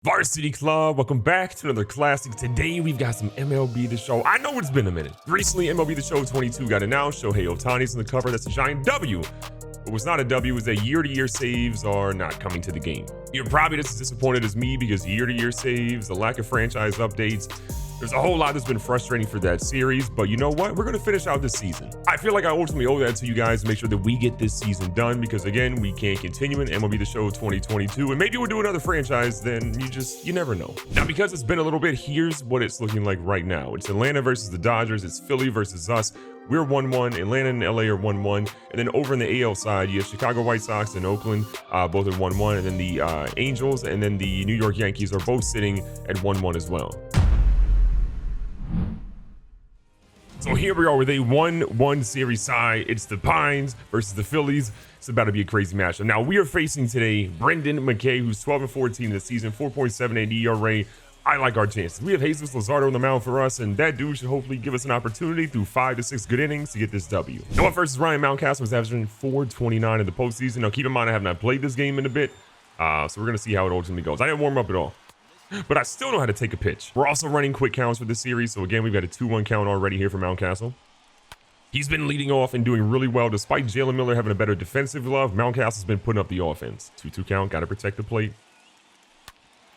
Varsity Club, welcome back to another classic. Today we've got some MLB The Show. I know it's been a minute. Recently, MLB The Show 22 got announced. Shohei Ohtani's on the cover. That's a giant W. But what's not a W is that year-to-year saves are not coming to the game. You're probably just as disappointed as me because year-to-year saves, the lack of franchise updates, there's a whole lot that's been frustrating for that series, but you know what? We're going to finish out this season. I feel like I ultimately owe that to you guys to make sure that we get this season done because, again, we can't continue in MLB The Show 2022, and maybe we'll do another franchise, then you never know. Now, because it's been a little bit, here's what it's looking like right now. It's Atlanta versus the Dodgers. It's Philly versus us. We're 1-1. Atlanta and LA are 1-1. And then over in the AL side, you have Chicago White Sox and Oakland, both at 1-1. And then the Angels and then the New York Yankees are both sitting at 1-1 as well. So here we are with a 1-1 series tie. It's the Pines versus the Phillies. It's about to be a crazy matchup. Now, we are facing today Brendan McKay, who's 12-14 in the season, 4.78 ERA. I like our chances. We have Jesus Luzardo on the mound for us, and that dude should hopefully give us an opportunity through 5 to 6 good innings to get this W. Noah versus Ryan Mountcastle was averaging 4.29 in the postseason. Now, keep in mind, I have not played this game in a bit, so we're going to see how it ultimately goes. I didn't warm up at all, but I still know how to take a pitch. We're also running quick counts for this series. So again, we've got a 2-1 count already here for Mountcastle. He's been leading off and doing really well. Despite Jalen Miller having a better defensive glove, Mountcastle's been putting up the offense. 2-2 count, got to protect the plate.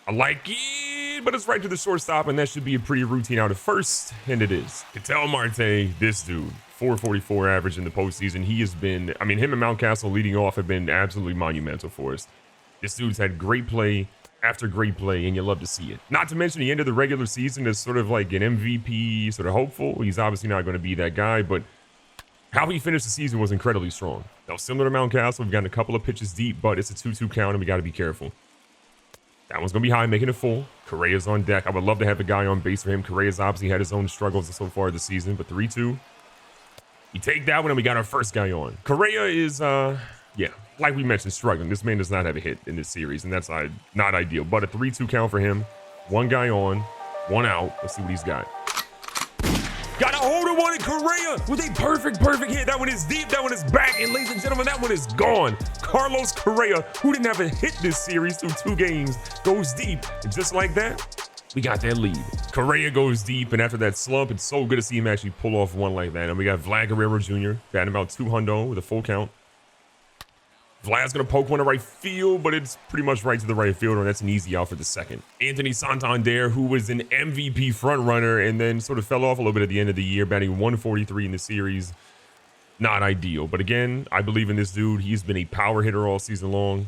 I like it, but it's right to the shortstop, and that should be a pretty routine out at first, and it is. Ketel Marte, this dude, 4.44 average in the postseason. He has been, I mean, him and Mountcastle leading off have been absolutely monumental for us. This dude's had great play after great play, and you love to see it. Not to mention the end of the regular season is sort of like an MVP, sort of hopeful. He's obviously not going to be that guy, but how he finished the season was incredibly strong. Now, similar to Mountcastle, we've gotten a couple of pitches deep, but it's a 2-2 count, and we got to be careful. That one's going to be high, making it full. Correa's on deck. I would love to have a guy on base for him. Correa's obviously had his own struggles so far this season, but 3-2. We take that one, and we got our first guy on. Correa is, yeah, like we mentioned, struggling. This man does not have a hit in this series, and that's not ideal. But a 3-2 count for him. One guy on, one out. Let's see what he's got. Got a holder one in Correa with a perfect hit. That one is deep. That one is back. And ladies and gentlemen, that one is gone. Carlos Correa, who didn't have a hit this series through 2 games, goes deep. And just like that, we got that lead. Correa goes deep, and after that slump, it's so good to see him actually pull off one like that. And we got Vlad Guerrero Jr. batting about 200 with a full count. Vlad's going to poke one to right field, but it's pretty much right to the right fielder, and that's an easy out for the second. Anthony Santander, who was an MVP frontrunner and then sort of fell off a little bit at the end of the year, batting 143 in the series. Not ideal, but again, I believe in this dude. He's been a power hitter all season long.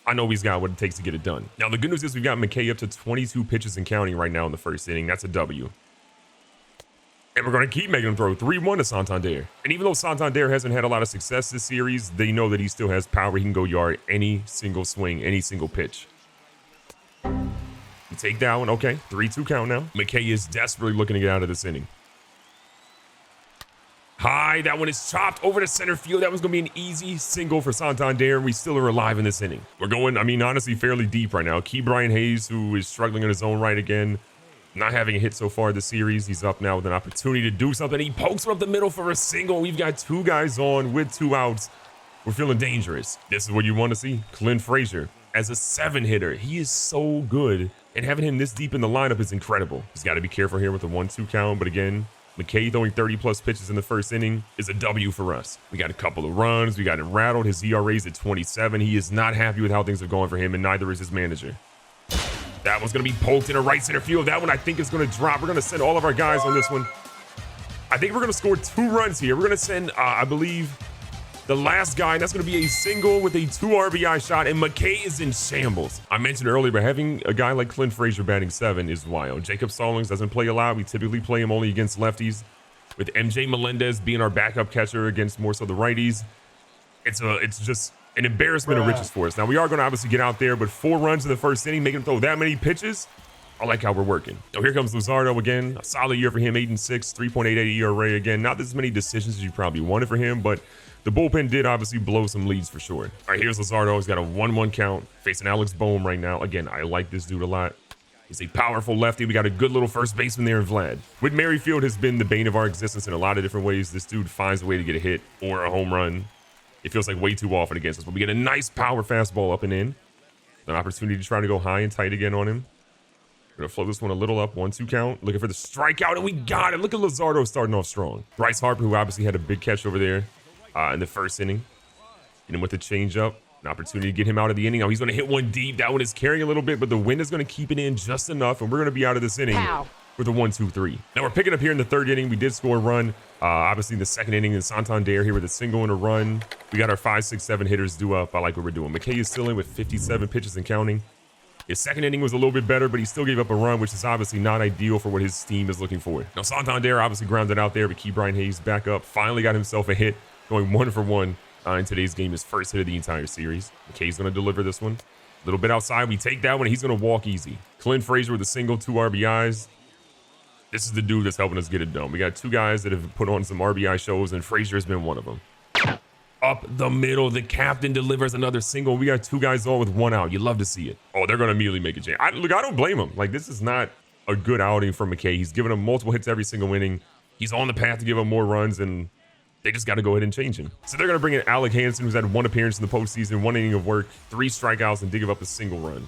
I know he's got what it takes to get it done. Now, the good news is we've got McKay up to 22 pitches and counting right now in the first inning. That's a W. And we're going to keep making him throw 3-1 to Santander. And even though Santander hasn't had a lot of success this series, they know that he still has power. He can go yard any single swing, any single pitch. You take that one. Okay, 3-2 count now. McKay is desperately looking to get out of this inning. High, that one is chopped over to center field. That was going to be an easy single for Santander. We still are alive in this inning. We're going, I mean, honestly, fairly deep right now. Key Brian Hayes, who is struggling in his own right again. Not having a hit so far this series. He's up now with an opportunity to do something. He pokes him up the middle for a single. We've got 2 guys on with 2 outs. We're feeling dangerous. This is what you want to see. Clint Frazier as a 7-hitter. He is so good. And having him this deep in the lineup is incredible. He's got to be careful here with the 1-2 count. But again, McKay throwing 30-plus pitches in the first inning is a W for us. We got a couple of runs. We got it rattled. His ERA's at 27. He is not happy with how things have gone for him, and neither is his manager. That one's going to be poked in a right center field. That one I think is going to drop. We're going to send all of our guys on this one. I think we're going to score 2 runs here. We're going to send, I believe, the last guy. And that's going to be a single with a 2 RBI shot. And McKay is in shambles. I mentioned earlier, but having a guy like Clint Frazier batting 7 is wild. Jacob Stallings doesn't play a lot. We typically play him only against lefties. With MJ Melendez being our backup catcher against more so the righties. It's just an embarrassment of riches for us. Now, we are going to obviously get out there, but 4 runs in the first inning, making him throw that many pitches. I like how we're working. Now, here comes Luzardo again. A solid year for him, 8-6, 3.88 ERA again. Not as many decisions as you probably wanted for him, but the bullpen did obviously blow some leads for sure. All right, here's Luzardo. He's got a 1-1 count, facing Alex Bohm right now. Again, I like this dude a lot. He's a powerful lefty. We got a good little first baseman there in Vlad. Whit Merrifield has been the bane of our existence in a lot of different ways. This dude finds a way to get a hit or a home run. It feels like way too often against us, but we get a nice power fastball up and in. An opportunity to try to go high and tight again on him. We're gonna float this one a little up, 1-2 count. Looking for the strikeout, and we got it. Look at Luzardo starting off strong. Bryce Harper, who obviously had a big catch over there in the first inning. Hit him with the changeup. An opportunity to get him out of the inning. Now he's gonna hit one deep. That one is carrying a little bit, but the wind is gonna keep it in just enough, and we're gonna be out of this inning with a 1-2-3. Now we're picking up here in the third inning. We did score a run. Obviously in the second inning in Santander here with a single and a run. We got our 5, 6, 7 hitters due up. I like what we're doing. McKay is still in with 57 pitches and counting. His second inning was a little bit better, but he still gave up a run, which is obviously not ideal for what his team is looking for. Now Santander obviously grounded out there, but Key Brian Hayes back up. Finally got himself a hit, going 1 for 1 in today's game. His first hit of the entire series. McKay's going to deliver this one. A little bit outside. We take that one, and he's going to walk easy. Clint Frazier with a single, 2 RBIs. This is the dude that's helping us get it done. We got 2 guys that have put on some RBI shows, and Frazier has been one of them. Up the middle, the captain delivers another single. We got 2 guys on with 1 out. You love to see it. Oh, they're going to immediately make a change. Look, I don't blame him. Like, this is not a good outing for McKay. He's given him multiple hits every single inning. He's on the path to give him more runs, and they just got to go ahead and change him. So they're going to bring in Alec Hansen, who's had 1 appearance in the postseason, 1 inning of work, 3 strikeouts, and did give up a single run.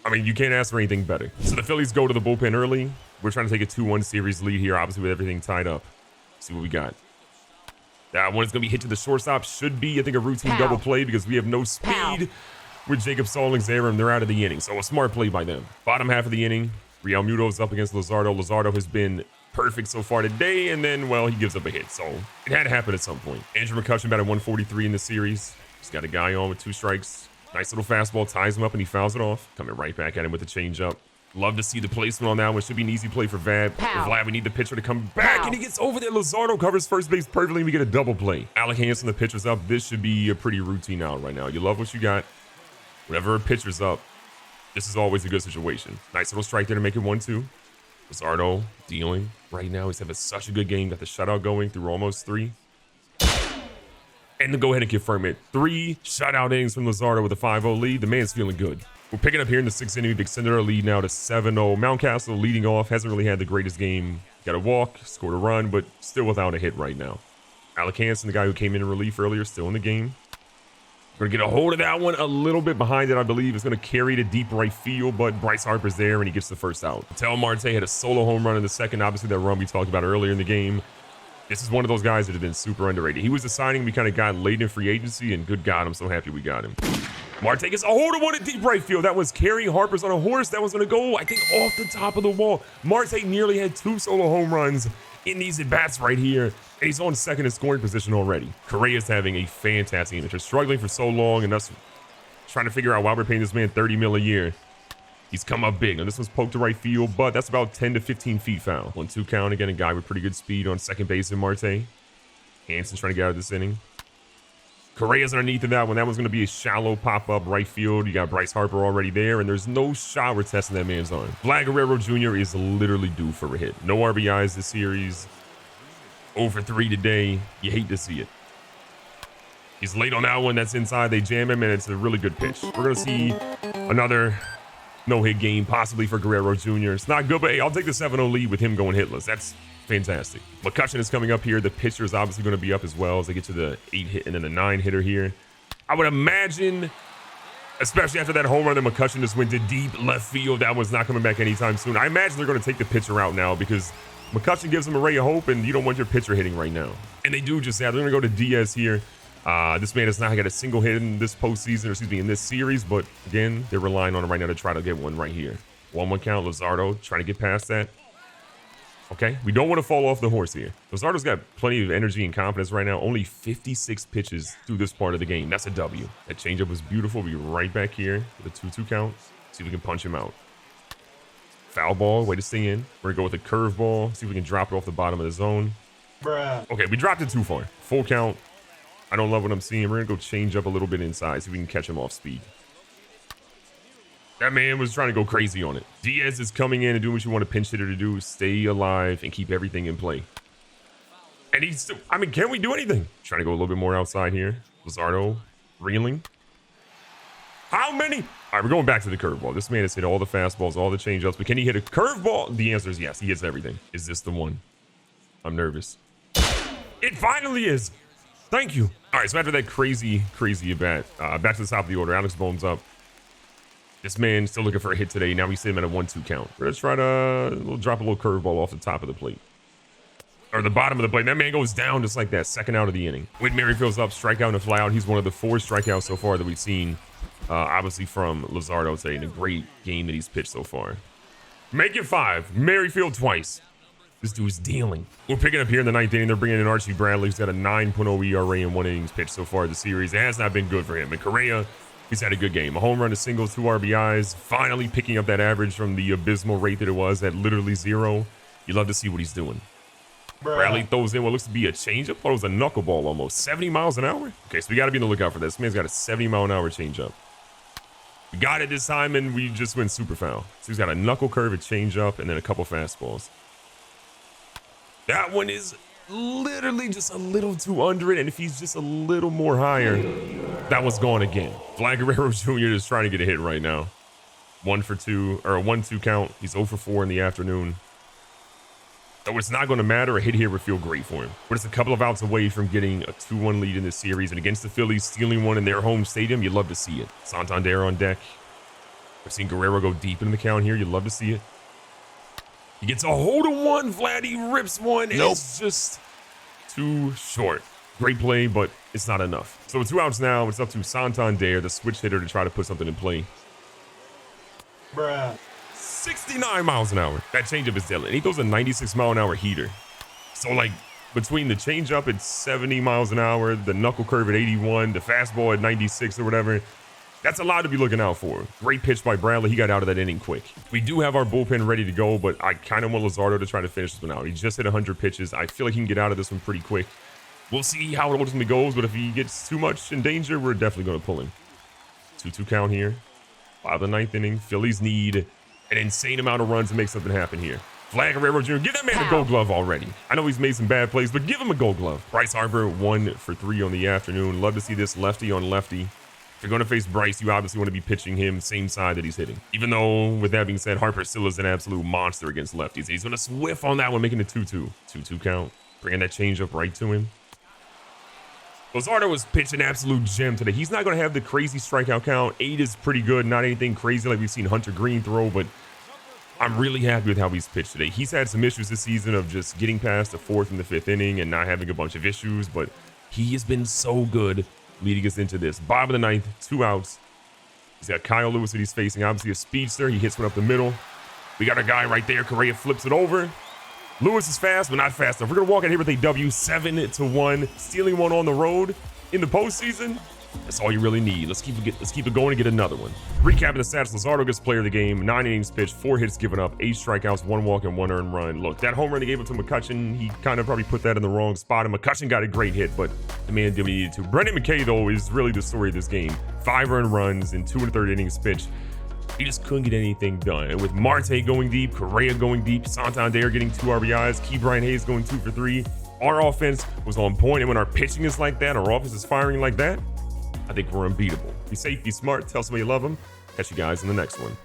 I mean, you can't ask for anything better. So the Phillies go to the bullpen early. We're trying to take a 2-1 series lead here, obviously with everything tied up. See what we got. That one is going to be hit to the shortstop. Should be, I think, a routine double play because we have no speed with Jacob Stallings there, and they're out of the inning. So a smart play by them. Bottom half of the inning, Real Muto's up against Luzardo. Luzardo has been perfect so far today, and then, well, he gives up a hit. So it had to happen at some point. Andrew McCutchen batted 143 in the series. He's got a guy on with 2 strikes. Nice little fastball, ties him up, and he fouls it off. Coming right back at him with a changeup. Love to see the placement on that one. Should be an easy play for Vlad. For Vlad, we need the pitcher to come back, and he gets over there. Luzardo covers first base perfectly, and we get a double play. Alec Hansen, the pitcher's up. This should be a pretty routine out right now. You love what you got. Whenever a pitcher's up, this is always a good situation. Nice little strike there to make it 1-2. Luzardo dealing right now. He's having such a good game. Got the shutout going through almost 3. And to go ahead and confirm it, 3 shutout innings from Luzardo with a 5-0 lead. The man's feeling good. We're picking up here in the 6th inning. We've extended our lead now to 7-0. Mountcastle leading off. Hasn't really had the greatest game. Got a walk, scored a run, but still without a hit right now. Alec Hansen, the guy who came in relief earlier, still in the game. We're going to get a hold of that one a little bit behind it, I believe. It's going to carry to deep right field, but Bryce Harper's there, and he gets the first out. Tel Marte had a solo home run in the second. Obviously, that run we talked about earlier in the game. This is one of those guys that have been super underrated. He was a signing we kind of got late in free agency, and good God, I'm so happy we got him. Marte gets a hold of one at deep right field. That was Kerry Harper's on a horse. That was going to go, I think, off the top of the wall. Marte nearly had 2 solo home runs in these at-bats right here, and he's on second in scoring position already. Correa's having a fantastic game. After struggling for so long, and us trying to figure out why we're paying this man $30 million a year. He's come up big. Now, this one's poked to right field, but that's about 10 to 15 feet foul. 1-2 count again. A guy with pretty good speed on second base in Marte. Hansen's trying to get out of this inning. Correa's underneath of that one. That one's going to be a shallow pop-up right field. You got Bryce Harper already there, and there's no shot we're testing that man's arm. Vlad Guerrero Jr. is literally due for a hit. No RBIs this series. 0 for 3 today. You hate to see it. He's late on that one. That's inside. They jam him, and it's a really good pitch. We're going to see another no-hit game, possibly for Guerrero Jr. It's not good, but hey, I'll take the 7-0 lead with him going hitless. That's fantastic. McCutchen is coming up here. The pitcher is obviously going to be up as well as they get to the 8 hit and then the 9 hitter here. I would imagine, especially after that home run that McCutchen just went to deep left field, that one's not coming back anytime soon. I imagine they're going to take the pitcher out now because McCutchen gives them a ray of hope, and you don't want your pitcher hitting right now. And they do just that. They're going to go to Diaz here. This man has not got a single hit in this postseason, or excuse me, in this series, but again, they're relying on him right now to try to get one right here. 1-1 count. Luzardo trying to get past that. Okay, we don't want to fall off the horse here. Luzardo's got plenty of energy and confidence right now. Only 56 pitches through this part of the game. That's a W. That changeup was beautiful. We'll be right back here with a 2-2 count. See if we can punch him out. Foul ball, way to stay in. We're going to go with a curveball. See if we can drop it off the bottom of the zone. Bruh. Okay, we dropped it too far. Full count. I don't love what I'm seeing. We're going to go change up a little bit inside. See if we can catch him off speed. That man was trying to go crazy on it. Diaz is coming in and doing what you want a pinch hitter to do. Stay alive and keep everything in play. And he's still, I mean, can we do anything? Trying to go a little bit more outside here. Luzardo reeling. How many? All right, we're going back to the curveball. This man has hit all the fastballs, all the changeups, but can he hit a curveball? The answer is yes. He hits everything. Is this the one? I'm nervous. It finally is. Thank you. All right, so after that crazy at bat, back to the top of the order. Alex Bone's up. This man still looking for a hit today. Now we see him at a 1-2 count. We're gonna try to drop a little curveball off the top of the plate. Or the bottom of the plate. That man goes down just like that. Second out of the inning. Whit Merrifield's up, strikeout and a flyout. He's one of the 4 strikeouts so far that we've seen, obviously from Luzardo today in a great game that he's pitched so far. Make it 5. Merrifield twice. This dude's dealing. We're picking up here in the 9th inning. They're bringing in Archie Bradley. He's got a 9.0 ERA in 1 innings pitched so far this series. It has not been good for him. And Correa, he's had a good game. A home run, a single, 2 RBIs. Finally picking up that average from the abysmal rate that it was at literally 0. You love to see what he's doing. Bradley throws in what looks to be a changeup. Thought it was a knuckleball almost. 70 miles an hour? Okay, so we got to be on the lookout for this. This man's got a 70-mile-an-hour changeup. We got it this time, and we just went super foul. So he's got a knuckle curve, a changeup, and then a couple fastballs. That one is literally just a little too under it, and if he's just a little more higher, that one's gone again. Vlad Guerrero Jr. is trying to get a hit right now. 1 for 2, or a 1-2 count. He's 0 for 4 in the afternoon. So it's not going to matter. A hit here would feel great for him. We're just a couple of outs away from getting a 2-1 lead in this series, and against the Phillies, stealing one in their home stadium, you'd love to see it. Santander on deck. We've seen Guerrero go deep into the count here. You'd love to see it. He gets a hold of one. Vladdy rips one. Nope. It's just too short. Great play, but it's not enough. So with 2 outs now, it's up to Santander, the switch hitter, to try to put something in play. Bruh. 69 miles an hour. That changeup is deadly. And he throws a 96-mile-an-hour heater. So, like, between the changeup at 70 miles an hour, the knuckle curve at 81, the fastball at 96 or whatever, that's a lot to be looking out for. Great pitch by Bradley. He got out of that inning quick. We do have our bullpen ready to go, but I kind of want Luzardo to try to finish this one out. He just hit 100 pitches. I feel like he can get out of this one pretty quick. We'll see how it ultimately goes, but if he gets too much in danger, we're definitely going to pull him. 2-2 count here. 5 of the 9th inning. Phillies need an insane amount of runs to make something happen here. Vlad Guerrero Jr., give that man a gold glove already. I know he's made some bad plays, but give him a gold glove. Bryce Harper, 1 for 3 on the afternoon. Love to see this lefty on lefty. If you're going to face Bryce, you obviously want to be pitching him same side that he's hitting. Even though, with that being said, Harper still is an absolute monster against lefties. He's going to whiff on that one, making it 2-2. 2-2 count. Bringing that changeup right to him. Luzardo was pitching absolute gem today. He's not going to have the crazy strikeout count. 8 is pretty good. Not anything crazy like we've seen Hunter Green throw, but I'm really happy with how he's pitched today. He's had some issues this season of just getting past the 4th and the 5th inning and not having a bunch of issues, but he has been so good leading us into this. Bottom of the 9th, 2 outs. He's got Kyle Lewis that he's facing. Obviously a speedster. He hits one up the middle. We got a guy right there. Correa flips it over. Lewis is fast, but not fast enough. We're going to walk in here with a W, 7-1. Stealing one on the road in the postseason. That's all you really need. Let's keep it going and get another one. Recapping the stats, Luzardo gets player of the game. 9 innings pitched, 4 hits given up, 8 strikeouts, 1 walk, and 1 earned run. Look, that home run they gave it to McCutchen, he kind of probably put that in the wrong spot, and McCutchen got a great hit, but the man did what he needed to. Brendan McKay, though, is really the story of this game. 5 earned runs in 2 1/3 innings pitched. He just couldn't get anything done. And with Marte going deep, Correa going deep, Santander getting 2 RBIs, Key Brian Hayes going 2 for 3, our offense was on point. And when our pitching is like that, our offense is firing like that, I think we're unbeatable. Be safe, be smart, tell somebody you love them. Catch you guys in the next one.